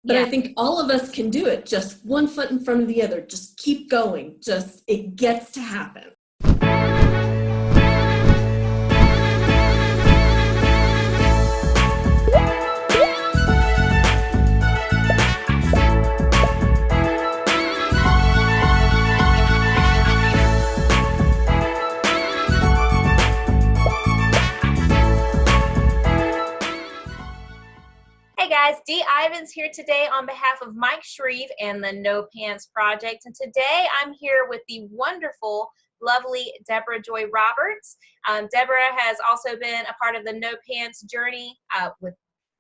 But Yeah. I think all of us can do it, just one foot in front of the other. Just keep going. Just, it gets to happen. Hey guys, Dee Ivins here today on behalf of Mike Shreve and the No Pants Project. And today I'm here with the wonderful, lovely Debra Joy Roberts. Debra has also been a part of the No Pants journey with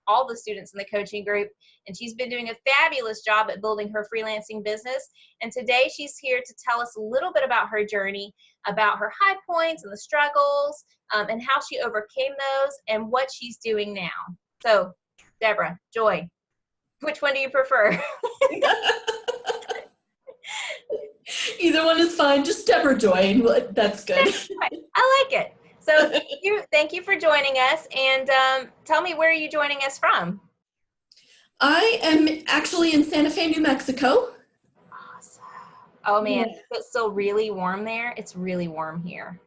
all the students in the coaching group, and she's been doing a fabulous job at building her freelancing business. And today she's here to tell us a little bit about her journey, about her high points and the struggles, and how she overcame those and what she's doing now. So, Debra, Joy, which one do you prefer? Either one is fine. Just Debra Joy. That's good. I like it. So thank you for joining us. And tell me, where are you joining us from? I am actually in Santa Fe, New Mexico. Awesome. Oh, man. Yeah. It's still really warm there. It's really warm here.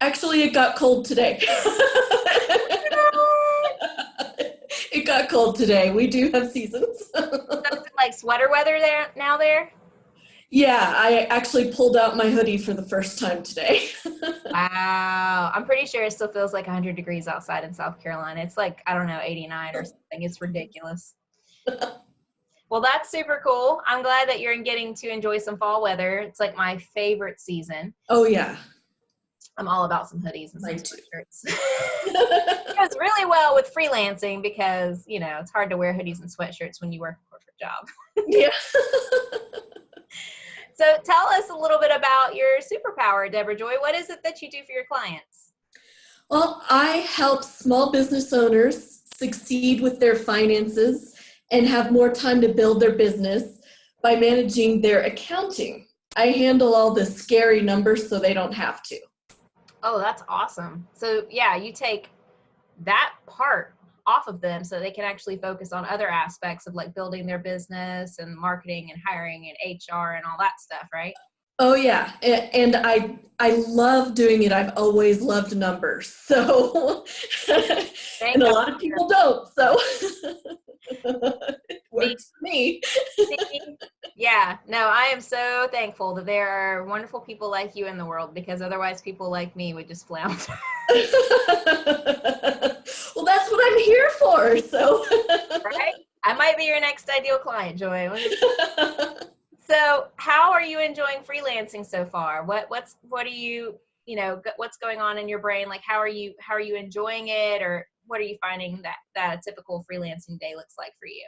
Actually, it got cold today. It got cold today. We do have seasons. So is it like sweater weather there? Yeah, I actually pulled out my hoodie for the first time today. Wow. I'm pretty sure it still feels like 100 degrees outside in South Carolina. It's like, I don't know, 89 or something. It's ridiculous. Well, that's super cool. I'm glad that you're getting to enjoy some fall weather. It's like my favorite season. Oh, yeah. I'm all about some hoodies and some Mine too. sweatshirts. It goes really well with freelancing because, you know, it's hard to wear hoodies and sweatshirts when you work a corporate job. Yeah. So tell us a little bit about your superpower, Debra Joy. What is it that you do for your clients? Well, I help small business owners succeed with their finances and have more time to build their business by managing their accounting. I handle all the scary numbers so they don't have to. Oh, that's awesome. So yeah, you take that part off of them so they can actually focus on other aspects of like building their business and marketing and hiring and HR and all that stuff, right? Oh yeah, and I love doing it. I've always loved numbers, so and a lot of people don't. So it works for me. Yeah, no, I am so thankful that there are wonderful people like you in the world, because otherwise people like me would just flounder. Well, that's what I'm here for. So right, I might be your next ideal client, Joy. So how are you enjoying freelancing so far? What are you, what's going on in your brain? Like, how are you enjoying it, or what are you finding that a typical freelancing day looks like for you?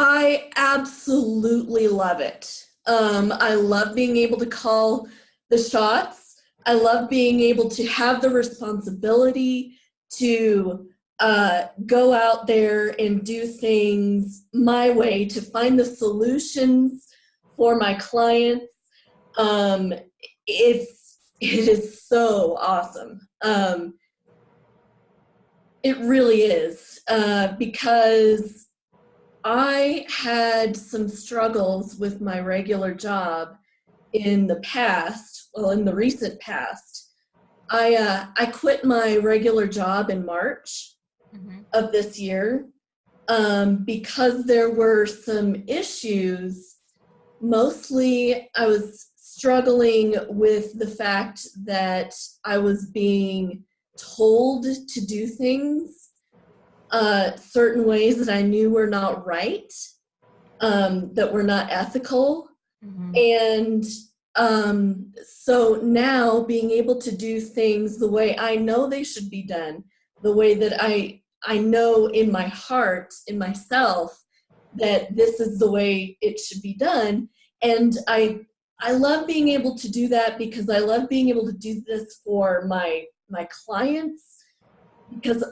I absolutely love it. I love being able to call the shots. I love being able to have the responsibility to go out there and do things my way, to find the solutions for my clients. It is so awesome. It really is, because I had some struggles with my regular job in the past, well, in the recent past. I quit my regular job in March of this year because there were some issues. Mostly I was struggling with the fact that I was being told to do things certain ways that I knew were not right, that were not ethical. And so now being able to do things the way I know they should be done, the way that I know in my heart, in myself, that this is the way it should be done. And I love being able to do that because I love being able to do this for my clients, because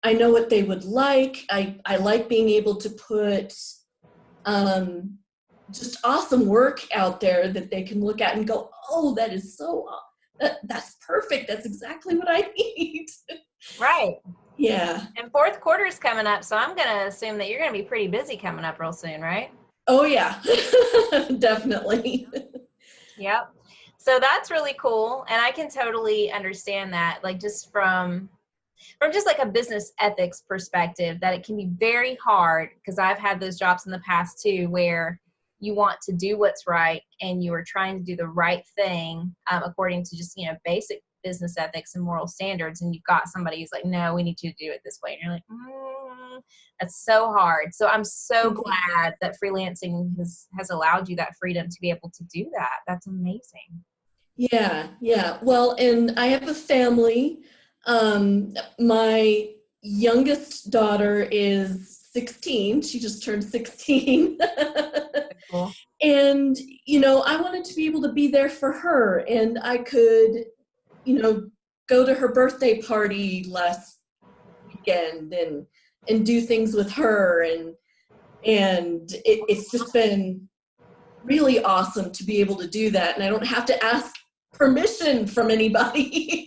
I know what they would like. I like being able to put just awesome work out there that they can look at and go, oh, that is so, that's perfect. That's exactly what I need. Right. Yeah. And fourth quarter is coming up, so I'm going to assume that you're going to be pretty busy coming up real soon, right? Oh, yeah. Definitely. Yep. So that's really cool, and I can totally understand that, like just from just like a business ethics perspective, that it can be very hard, because I've had those jobs in the past too, where you want to do what's right and you are trying to do the right thing according to just, basic business ethics and moral standards. And you've got somebody who's like, no, we need you to do it this way. And you're like, that's so hard. So I'm so glad that freelancing has allowed you that freedom to be able to do that. That's amazing. Yeah, yeah. Well, and I have a family. My youngest daughter is 16. She just turned 16. Cool. And, I wanted to be able to be there for her. And I could, go to her birthday party last weekend and do things with her. And it's just been really awesome to be able to do that. And I don't have to ask permission from anybody.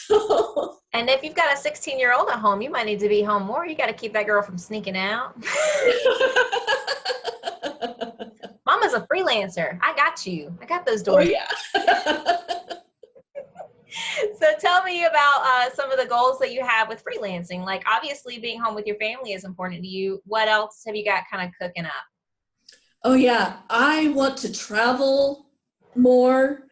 So. And if you've got a 16-year-old at home, you might need to be home more. You got to keep that girl from sneaking out. Mama's a freelancer. I got you. I got those doors. Oh, yeah. So tell me about some of the goals that you have with freelancing. Like, obviously being home with your family is important to you. What else have you got kind of cooking up? Oh, yeah. I want to travel more,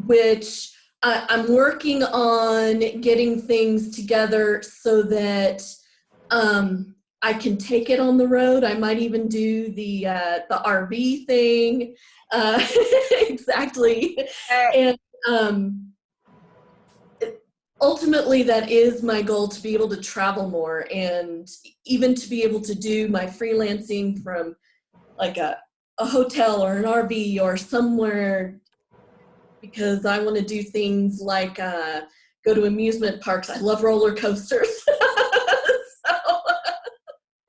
which I'm working on getting things together so that I can take it on the road. I might even do the RV thing. Exactly. And ultimately, that is my goal, to be able to travel more, and even to be able to do my freelancing from like a hotel or an RV or somewhere, because I want to do things like go to amusement parks. I love roller coasters.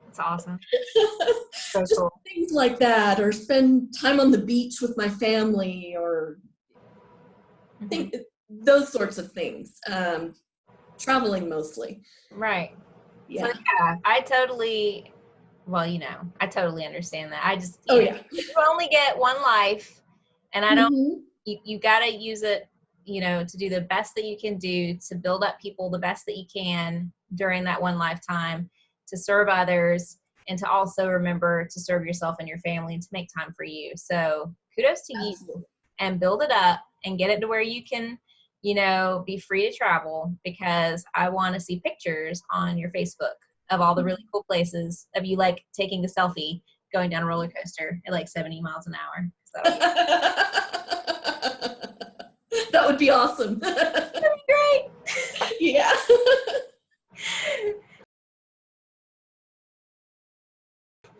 That's awesome. So just cool. things like that, or spend time on the beach with my family, or those sorts of things. Traveling mostly. Right. Yeah. So yeah, I totally understand that. I just, yeah. You only get one life, and I don't, you got to use it, to do the best that you can do, to build up people the best that you can during that one lifetime, to serve others, and to also remember to serve yourself and your family, and to make time for you. So kudos to you, and build it up and get it to where you can, be free to travel, because I want to see pictures on your Facebook of all the really cool places of you, like taking a selfie going down a roller coaster at like 70 miles an hour. That would be awesome. That'd be great. Yeah.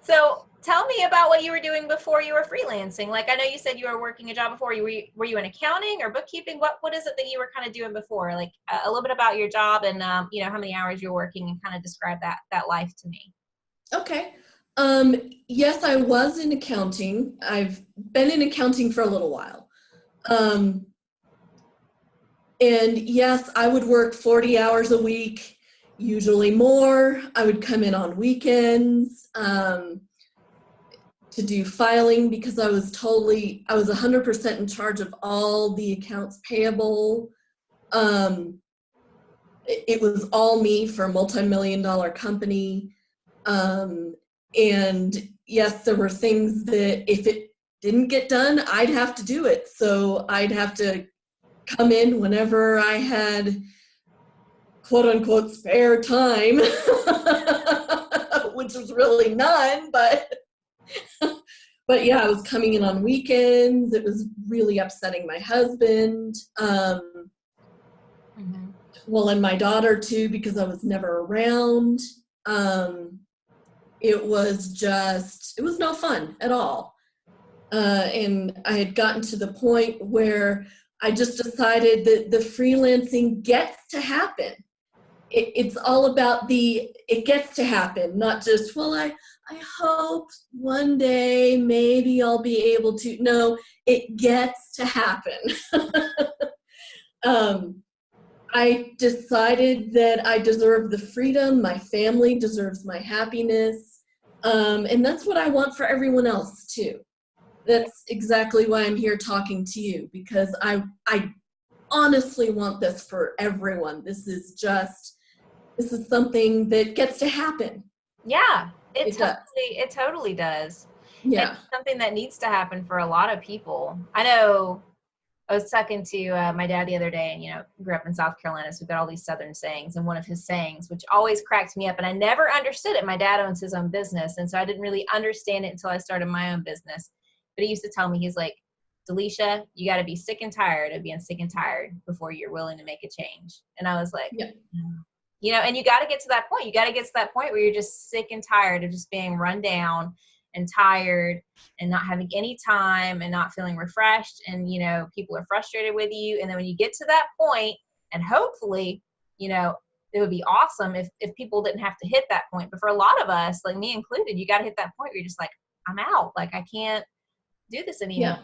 So tell me about what you were doing before you were freelancing. Like, I know you said you were working a job before. Were you in accounting or bookkeeping? What is it that you were kind of doing before? Like a little bit about your job, and how many hours you're working, and kind of describe that life to me. Okay. Yes, I was in accounting. I've been in accounting for a little while. And yes, I would work 40 hours a week, usually more. I would come in on weekends to do filing, because I was 100% in charge of all the accounts payable. It was all me for a multi-million-dollar company. And yes, there were things that if it didn't get done, I'd have to do it. So I'd have to come in whenever I had quote unquote spare time, which was really none, but yeah, I was coming in on weekends. It was really upsetting my husband. Well, and my daughter too, because I was never around. It was no fun at all. And I had gotten to the point where I just decided that the freelancing gets to happen. It's all about it gets to happen, not just, well, I hope one day maybe I'll be able to. No, it gets to happen. I decided that I deserve the freedom, my family deserves my happiness, and that's what I want for everyone else too. That's exactly why I'm here talking to you, because I honestly want this for everyone. This is something that gets to happen. Yeah, It does. it totally does. And Yeah. it's something that needs to happen for a lot of people. I know I was talking to my dad the other day, and, grew up in South Carolina, so we've got all these Southern sayings. And one of his sayings, which always cracked me up, and I never understood it. My dad owns his own business, and so I didn't really understand it until I started my own business. But he used to tell me, he's like, Delisha, you got to be sick and tired of being sick and tired before you're willing to make a change. And I was like, Yeah. and you got to get to that point. You got to get to that point where you're just sick and tired of just being run down and tired and not having any time and not feeling refreshed. And, people are frustrated with you. And then when you get to that point, and hopefully, it would be awesome if people didn't have to hit that point. But for a lot of us, like me included, you got to hit that point where you're just like, I'm out. Like, I can't do this anymore. Yeah.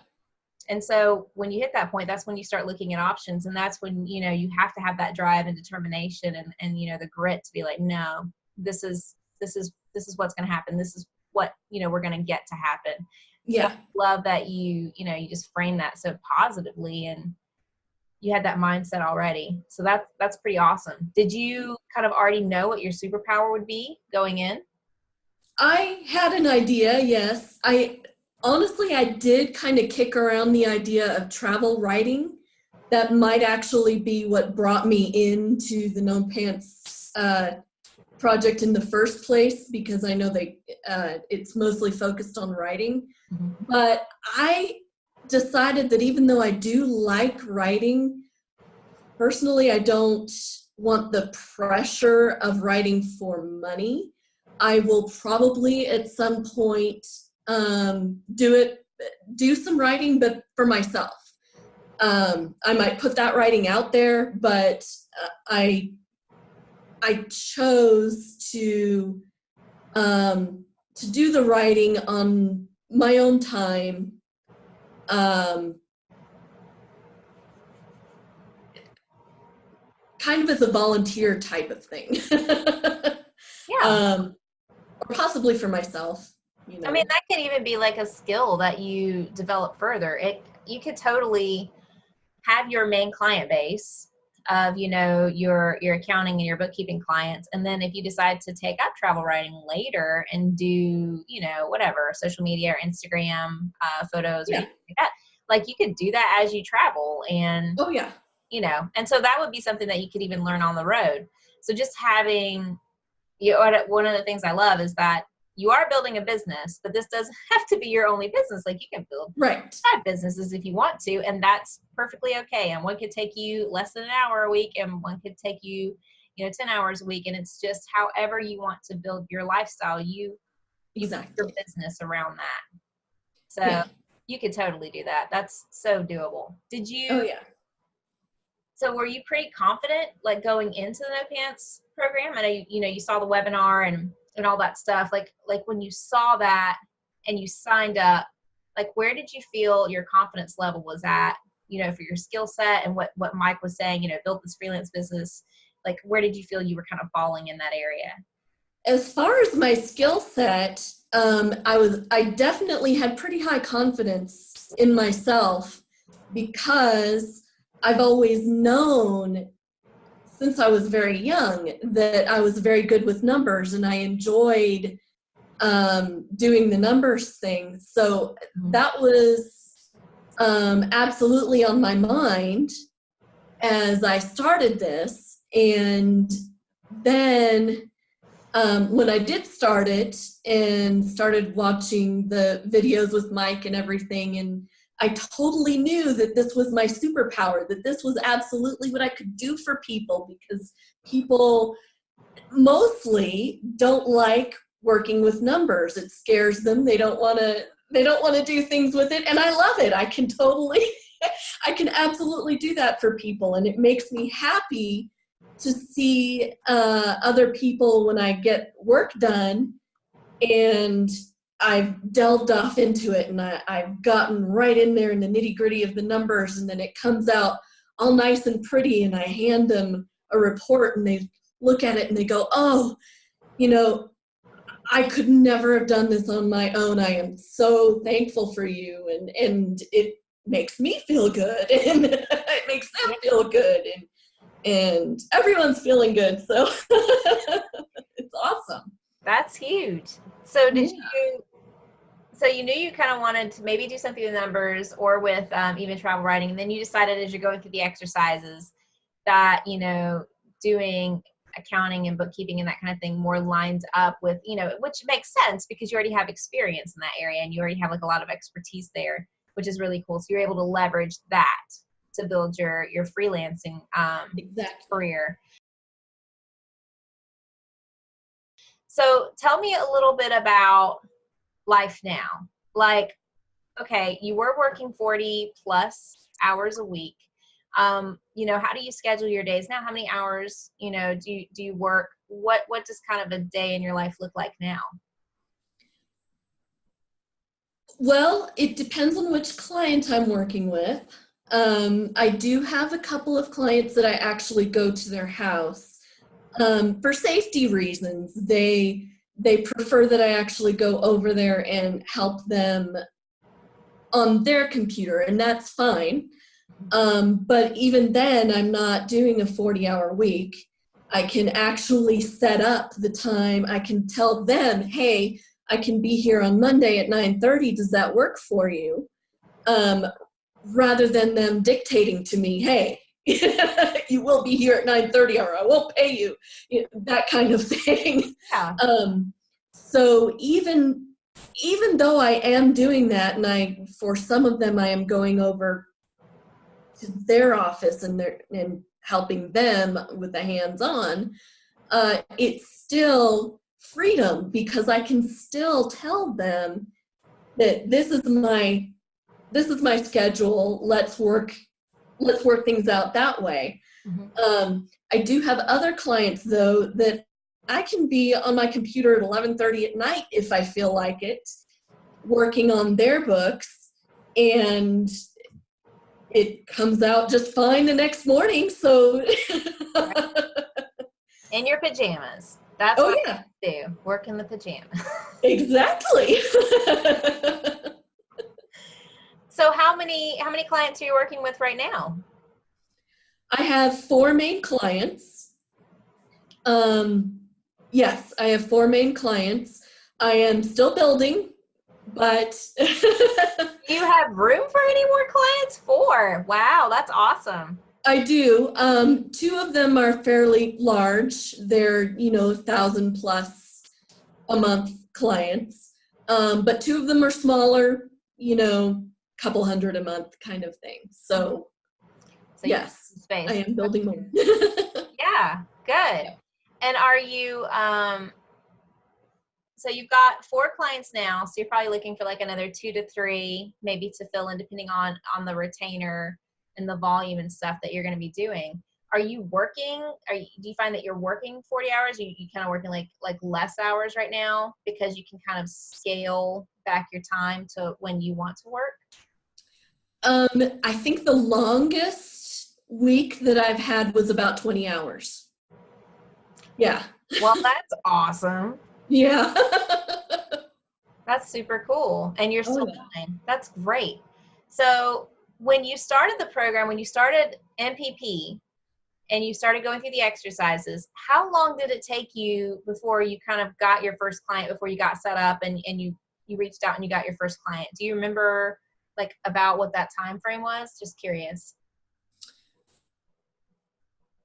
And so when you hit that point, that's when you start looking at options. And that's when, you have to have that drive and determination and the grit to be like, no, this is what's going to happen. This is what, we're going to get to happen. Yeah. So I love that you just frame that so positively, and you had that mindset already. So that's pretty awesome. Did you kind of already know what your superpower would be going in? I had an idea, yes. I did kind of kick around the idea of travel writing. That might actually be what brought me into the No Pants project in the first place, because I know it's mostly focused on writing. Mm-hmm. But I decided that even though I do like writing, personally, I don't want the pressure of writing for money. I will probably at some point do some writing, but for myself. I might put that writing out there, but I chose to do the writing on my own time. Kind of as a volunteer type of thing. Yeah. Or possibly for myself. I mean, that could even be like a skill that you develop further. You could totally have your main client base of, your accounting and your bookkeeping clients. And then if you decide to take up travel writing later and do, whatever, social media or Instagram photos or anything like that, like you could do that as you travel. And, oh yeah. And so that would be something that you could even learn on the road. So just having, one of the things I love is that you are building a business, but this doesn't have to be your only business. Like, you can build 5 businesses if you want to, and that's perfectly okay. And one could take you less than an hour a week, and one could take you, 10 hours a week. And it's just however you want to build your lifestyle, you build your business around that. So you could totally do that. That's so doable. Did you? Oh yeah. So were you pretty confident, like, going into the No Pants program? I know you saw the webinar and all that stuff. Like when you saw that and you signed up, like, where did you feel your confidence level was at, for your skill set and what Mike was saying, build this freelance business? Like, where did you feel you were kind of falling in that area? As far as my skill set, I definitely had pretty high confidence in myself, because I've always known since I was very young that I was very good with numbers, and I enjoyed doing the numbers thing. So that was absolutely on my mind as I started this. And then when I did start it and started watching the videos with Mike and everything, and I totally knew that this was my superpower, that this was absolutely what I could do for people, because people mostly don't like working with numbers. It scares them. They don't want to do things with it. And I love it. I can absolutely do that for people. And it makes me happy to see other people when I get work done and I've delved off into it, and I've gotten right in there in the nitty gritty of the numbers, and then it comes out all nice and pretty, and I hand them a report and they look at it and they go, oh, you know, I could never have done this on my own. I am so thankful for you. And it makes me feel good, and it makes them feel good, and everyone's feeling good. So it's awesome. That's huge. So Yeah. so you knew you kind of wanted to maybe do something with numbers or with even travel writing, and then you decided as you're going through the exercises that, you know, doing accounting and bookkeeping and that kind of thing more lines up with, you know, which makes sense because you already have experience in that area and you already have like a lot of expertise there, which is really cool. So you're able to leverage that to build your freelancing Exactly. career. So tell me a little bit about life now. Like, okay, you were working 40 plus hours a week. You know, how do you schedule your days now? How many hours, you know, do you work? What does kind of a day in your life look like now? Well, it depends on which client I'm working with. I do have a couple of clients that I actually go to their house. For safety reasons, they prefer that I actually go over there and help them on their computer, and that's fine. But even then, I'm not doing a 40-hour week. I can actually set up the time. I can tell them, hey, I can be here on Monday at 9:30. Does that work for you? Rather than them dictating to me, hey, you will be here at 9:30 or I won't pay you, that kind of thing. Yeah. So even though I am doing that, and for some of them I am going over to their office and helping them with the hands-on, it's still freedom because I can still tell them that this is my schedule. Let's work things out that way. Mm-hmm. I do have other clients though that I can be on my computer at 11:30 at night if I feel like it, working on their books, and it comes out just fine the next morning. So In your pajamas. That's oh what yeah, I do. Work in the pajamas. exactly. So how many clients are you working with right now? I have 4 main clients. Yes, I have 4 main clients. I am still building, but Do you have room for any more clients? 4. Wow, that's awesome. I do. 2 of them are fairly large. They're, 1,000 plus a month clients. But 2 of them are smaller, couple hundred a month kind of thing. So yes, space. I am building more. Yeah, good. And are you, so you've got 4 clients now, so you're probably looking for like another 2 to 3, maybe to fill in depending on the retainer and the volume and stuff that you're going to be doing. Are you working, do you find that you're working 40 hours? You kind of working like less hours right now because you can kind of scale back your time to when you want to work? I think the longest week that I've had was about 20 hours. Yeah. Well, that's awesome. Yeah. That's super cool. And you're still yeah. fine. That's great. So when you started the program, when you started MPP and you started going through the exercises, how long did it take you before you kind of got your first client, before you got set up and you reached out and you got your first client? Do you remember like about what that time frame was? Just curious.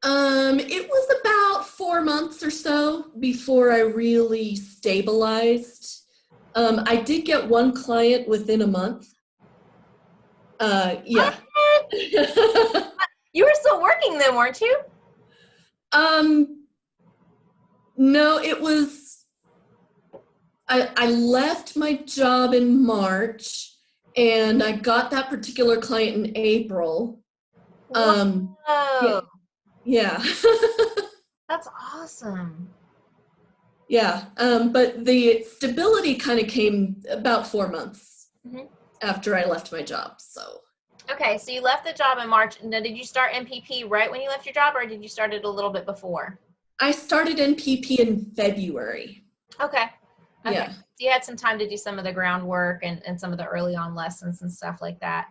It was about 4 months or so before I really stabilized. I did get 1 client within a month. Yeah. You were still working then, weren't you? No, it was, I left my job in March and I got that particular client in April. Whoa. Yeah. That's awesome. Yeah. But the stability kind of came about 4 months Mm-hmm. after I left my job. So Okay, so you left the job in March. Now, did you start MPP right when you left your job, or did you start it a little bit before? I started NPP in February. Okay. Okay. Yeah. So you had some time to do some of the groundwork and some of the early on lessons and stuff like that.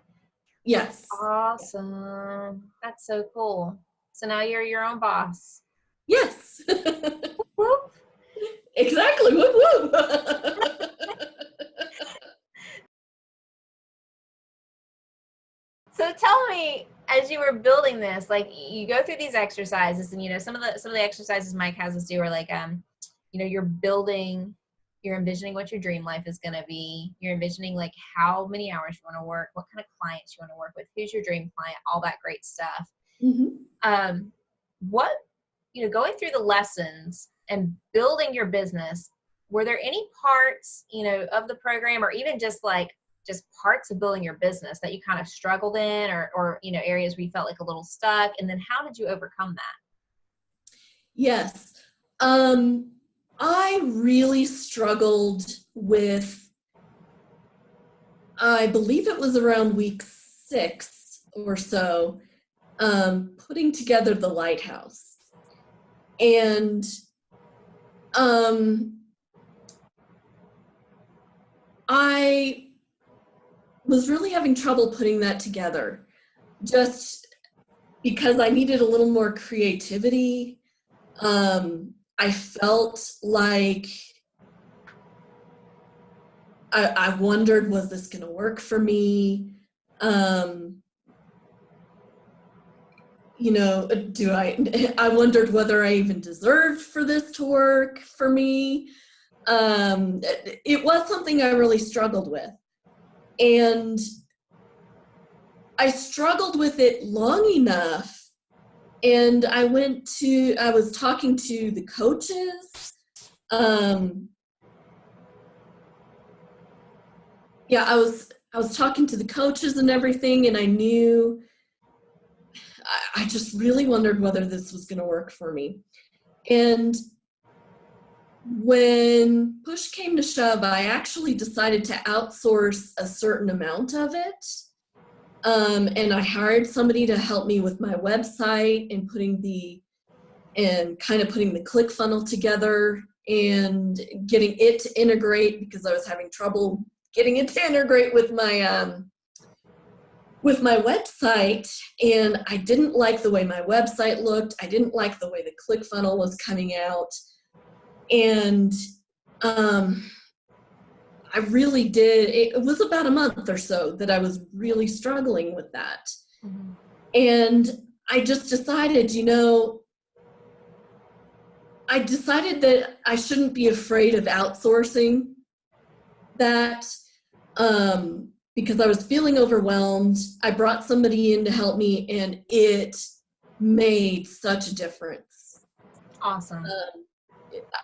Yes. Awesome. That's so cool. So now you're your own boss. Yes. Whoop. Exactly. Whoop, whoop. So tell me, as you were building this, like you go through these exercises, and some of the exercises Mike has us do are like you're building, you're envisioning what your dream life is going to be. You're envisioning like how many hours you want to work, what kind of clients you want to work with, who's your dream client, all that great stuff. Mhm. What going through the lessons and building your business, were there any parts of the program, or even just parts of building your business that you kind of struggled in, or areas where you felt like a little stuck, and then how did you overcome that? Yes. I really struggled with, I believe it was around week 6 or so, putting together the lighthouse. And I was really having trouble putting that together, just because I needed a little more creativity. I felt like I wondered, was this going to work for me? I wondered whether I even deserved for this to work for me. It was something I really struggled with. And I struggled with it long enough. And I was talking to the coaches. I was talking to the coaches and everything, and I knew I just really wondered whether this was going to work for me. And when push came to shove, I actually decided to outsource a certain amount of it. And I hired somebody to help me with my website and putting the ClickFunnels together and getting it to integrate, because I was having trouble getting it to integrate with my website. And I didn't like the way my website looked. I didn't like the way the ClickFunnels was coming out. And I really did. It was about a month or so that I was really struggling with that. Mm-hmm. And I just decided, that I shouldn't be afraid of outsourcing that, because I was feeling overwhelmed. I brought somebody in to help me, and it made such a difference. Awesome.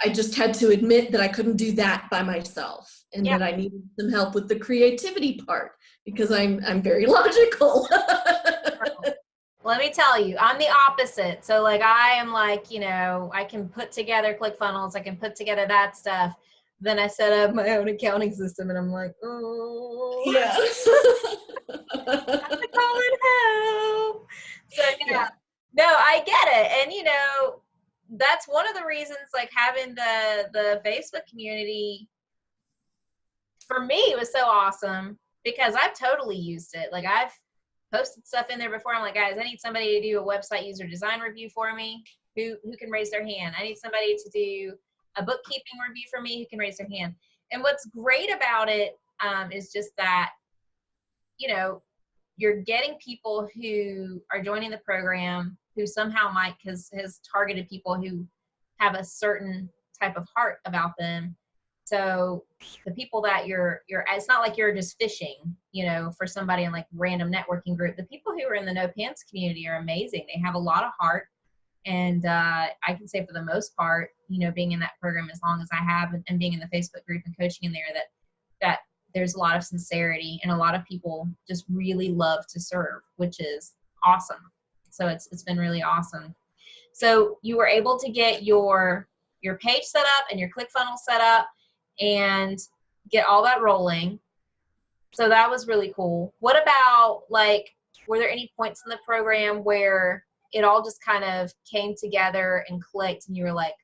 I just had to admit that I couldn't do that by myself, and that I needed some help with the creativity part, because I'm very logical. Let me tell you, I'm the opposite. So like I am like, I can put together ClickFunnels, I can put together that stuff. Then I set up my own accounting system, and I'm like, oh yeah. I'm calling help. So no, I get it. And that's one of the reasons, like, having the Facebook community for me was so awesome, because I've totally used it. Like, I've posted stuff in there before. I'm like, guys, I need somebody to do a website user design review for me. Who can raise their hand? I need somebody to do a bookkeeping review for me. Who can raise their hand? And what's great about it is just that, you're getting people who are joining the program who somehow Mike has targeted people who have a certain type of heart about them. So the people that it's not like you're just fishing, for somebody in like random networking group. The people who are in the No Pants community are amazing. They have a lot of heart. And I can say for the most part, being in that program as long as I have, and being in the Facebook group and coaching in there, that there's a lot of sincerity, and a lot of people just really love to serve, which is awesome. So it's been really awesome. So you were able to get your page set up and your ClickFunnels set up and get all that rolling. So that was really cool. What about, like, were there any points in the program where it all just kind of came together and clicked and you were like,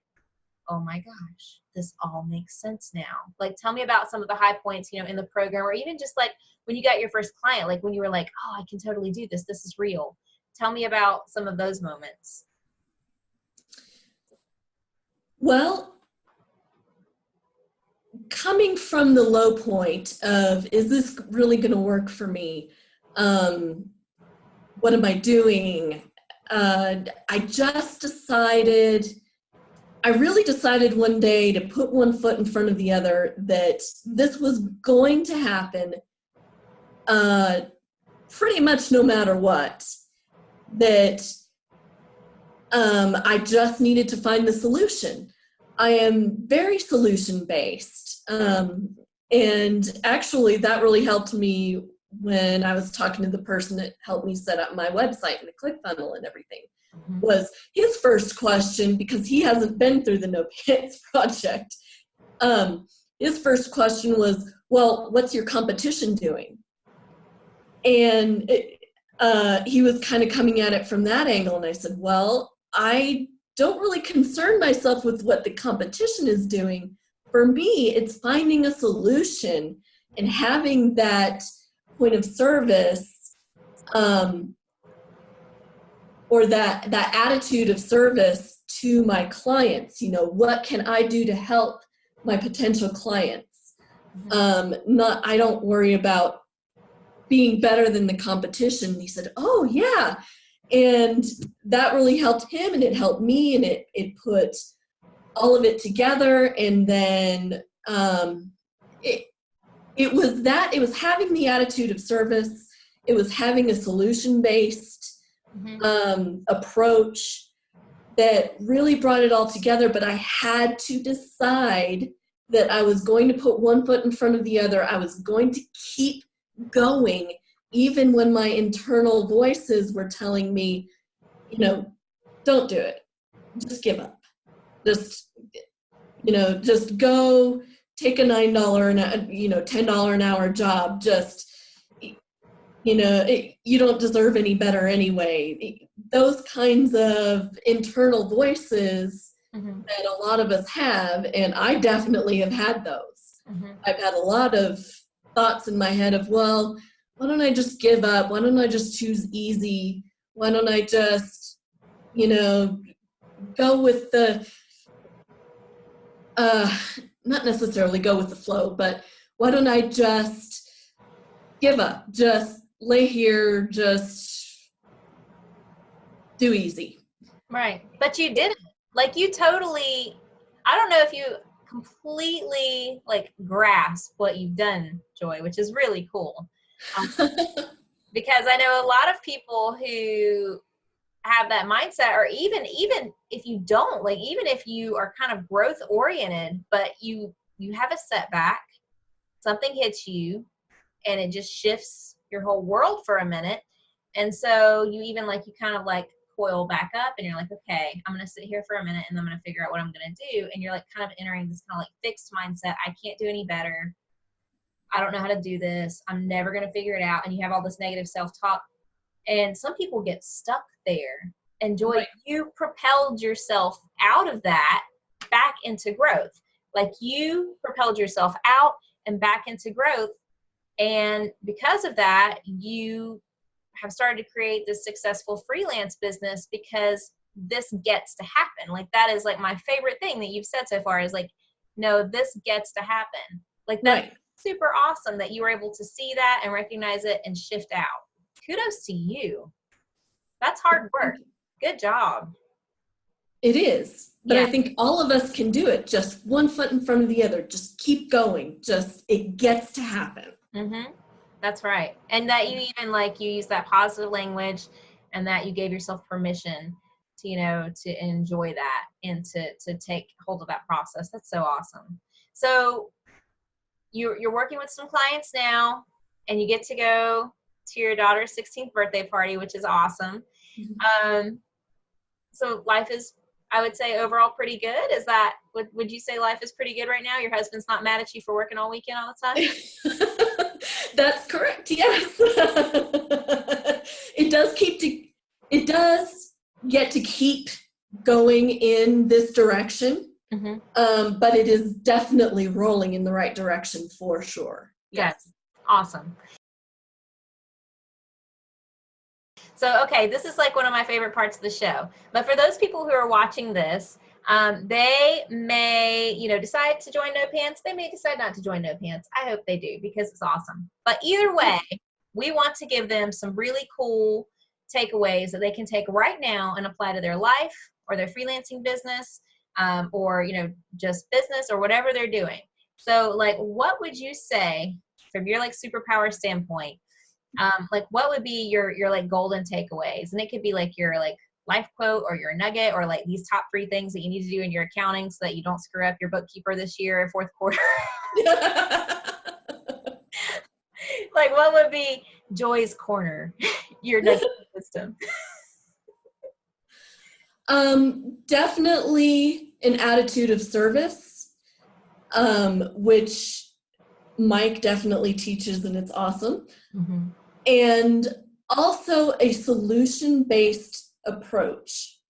oh my gosh, this all makes sense now? Like, tell me about some of the high points, you know, in the program, or even just like when you got your first client, like when you were like, oh, I can totally do this. This is real. Tell me about some of those moments. Well, coming from the low point of, is this really going to work for me? What am I doing? I really decided one day to put one foot in front of the other, that this was going to happen pretty much no matter what, that I just needed to find the solution. I am very solution-based, and actually that really helped me when I was talking to the person that helped me set up my website and the ClickFunnels and everything. Was his first question, because he hasn't been through the No Pants project. His first question was, well, what's your competition doing? And he was kind of coming at it from that angle. And I said, well, I don't really concern myself with what the competition is doing. For me, it's finding a solution and having that point of service, or that attitude of service to my clients. You know, what can I do to help my potential clients? I don't worry about being better than the competition. He said, oh yeah. And that really helped him, and it helped me, and it put all of it together. And then it was having the attitude of service. It was having a solution-based approach that really brought it all together. But I had to decide that I was going to put one foot in front of the other. I was going to keep going, even when my internal voices were telling me, you know, don't do it. Just give up. Just go take a $10 an hour job. Just, you don't deserve any better anyway. Those kinds of internal voices that a lot of us have, and I definitely have had those. I've had a lot of thoughts in my head of, well, why don't I just give up? Why don't I just choose easy? Why don't I just, go with the, not necessarily go with the flow, but why don't I just give up? Just lay here, just do easy. Right. But you didn't. Like, you totally, I don't know if you completely grasp what you've done, Joy, which is really cool. Because I know a lot of people who have that mindset, or even if you don't, even if you are kind of growth oriented, but you have a setback, something hits you, and it just shifts your whole world for a minute. And so you even you kind of coil back up, and you're like, okay, I'm going to sit here for a minute, and I'm going to figure out what I'm going to do. And you're kind of entering this kind of fixed mindset. I can't do any better. I don't know how to do this. I'm never going to figure it out. And you have all this negative self-talk. And some people get stuck there. And Joy, right, you propelled yourself out of that back into growth. You propelled yourself out and back into growth. And because of that, you have started to create this successful freelance business, because this gets to happen. That is my favorite thing that you've said so far is no, this gets to happen. That's right. Super awesome that you were able to see that and recognize it and shift out. Kudos to you. That's hard work. Good job. It is. But yeah. I think all of us can do it. Just one foot in front of the other. Just keep going. It gets to happen. Mm-hmm. That's right. And that you even you use that positive language, and that you gave yourself permission to, to enjoy that and to take hold of that process. That's so awesome. So you're working with some clients now, and you get to go to your daughter's 16th birthday party, which is awesome. Mm-hmm. So life is, I would say, overall pretty good. Is that, would you say life is pretty good right now? Your husband's not mad at you for working all weekend all the time? That's correct, yes. it does get to keep going in this direction. But it is definitely rolling in the right direction for sure. Yes. Awesome. So, okay, this is like one of my favorite parts of the show. But for those people who are watching this, they may, decide to join No Pants. They may decide not to join No Pants. I hope they do because it's awesome. But either way, we want to give them some really cool takeaways that they can take right now and apply to their life or their freelancing business, or, just business or whatever they're doing. So, like, what would you say from your, like, superpower standpoint? Like, what would be your like golden takeaways? And it could be like your like life quote or your nugget or like these top 3 things that you need to do in your accounting so that you don't screw up your bookkeeper this year or fourth quarter. Like, what would be Joy's corner, your nugget system? Definitely an attitude of service, which Mike definitely teaches, and it's awesome. And also a solution-based approach.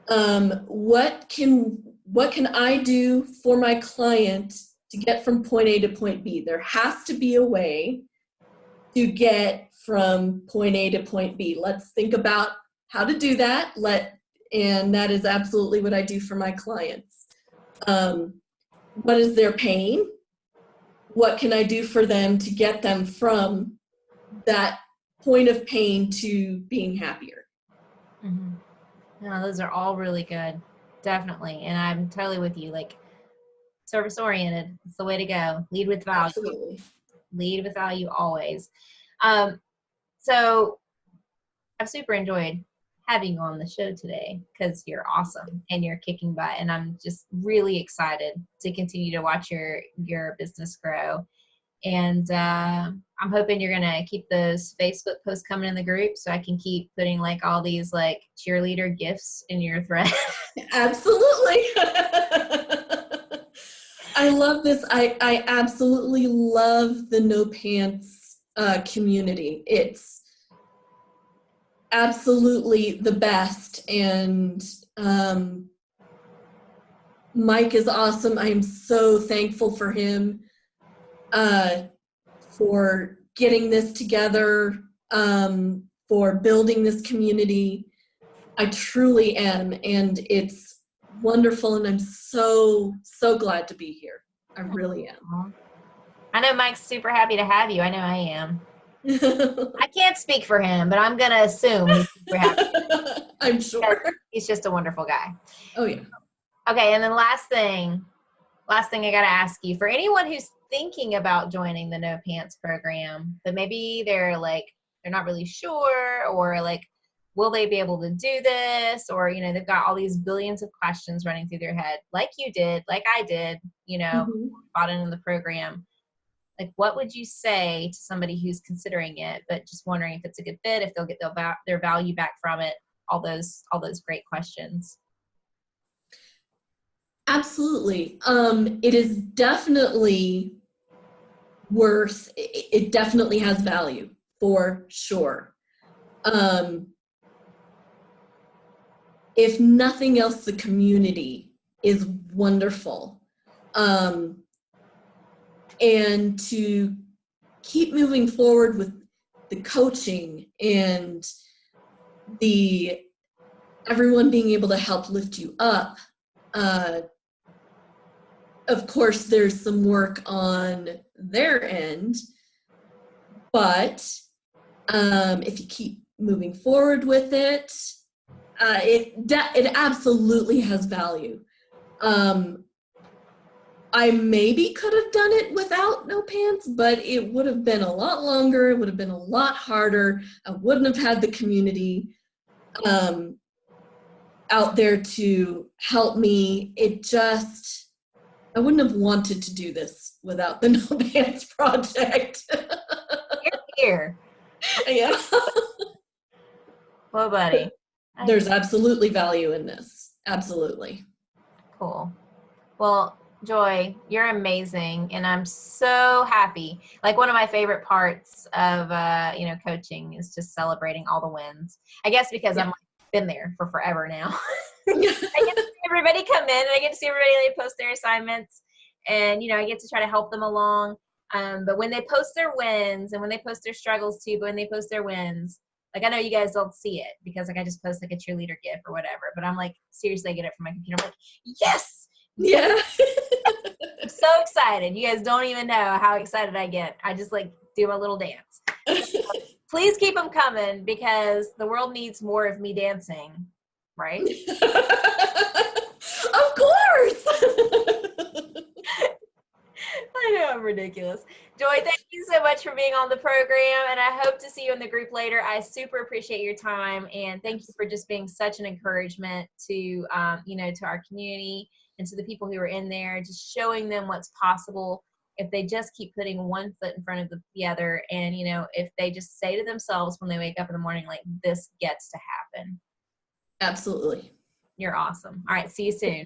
What can I do for my client to get from point A to point B? There has to be a way to get from point A to point B. Let's think about how to do that. And that is absolutely what I do for my clients. What is their pain? What can I do for them to get them from that point of pain to being happier? No, those are all really good. Definitely. And I'm totally with you. Like, service oriented. It's the way to go. Lead with value. Absolutely. Lead with value always. So I've super enjoyed having you on the show today because you're awesome and you're kicking butt. And I'm just really excited to continue to watch your business grow. And I'm hoping you're going to keep those Facebook posts coming in the group so I can keep putting like all these like cheerleader gifts in your thread. Absolutely. I love this. I absolutely love the No Pants community. It's absolutely the best. And Mike is awesome. I am so thankful for him. For getting this together, for building this community. I truly am, and it's wonderful, and I'm so, so glad to be here. I really am. I know Mike's super happy to have you. I know I am. I can't speak for him, but I'm going to assume he's super happy. I'm sure. He's just a wonderful guy. Oh, yeah. Okay, and then last thing I got to ask you, for anyone who's thinking about joining the No Pants program, but maybe they're not really sure, or like, will they be able to do this? Or, they've got all these billions of questions running through their head, like you did, like I did, bought into the program. Like, what would you say to somebody who's considering it, but just wondering if it's a good fit, if they'll get their value back from it, all those great questions? Absolutely. It is definitely it definitely has value for sure. If nothing else, the community is wonderful. And to keep moving forward with the coaching and everyone being able to help lift you up. Of course, there's some work on their end, but if you keep moving forward with it, it absolutely has value. I maybe could have done it without No Pants, but it would have been a lot longer. It would have been a lot harder. I wouldn't have had the community out there to help me. I wouldn't have wanted to do this without the No Pants project. Here. Yeah. Well, buddy. There's absolutely value in this. Absolutely. Cool. Well, Joy, you're amazing, and I'm so happy. Like one of my favorite parts of coaching is just celebrating all the wins. I guess because I'm Yeah. like, been there for forever now. I get to see everybody come in, and I get to see everybody post their assignments, and I get to try to help them along. But when they post their wins, and when they post their struggles too, but when they post their wins, like I know you guys don't see it because like I just post like a cheerleader gif or whatever, but I'm like seriously, I get it from my computer. I'm like, yes, yes. Yeah. I'm so excited. You guys don't even know how excited I get. I just like do a little dance. So please keep them coming because the world needs more of me dancing, right? Of course. I know I'm ridiculous. Joy, thank you so much for being on the program, and I hope to see you in the group later. I super appreciate your time, and thank you for just being such an encouragement to, to our community and to the people who are in there, just showing them what's possible if they just keep putting one foot in front of the other, and if they just say to themselves when they wake up in the morning, like, this gets to happen. Absolutely. You're awesome. All right, see you soon.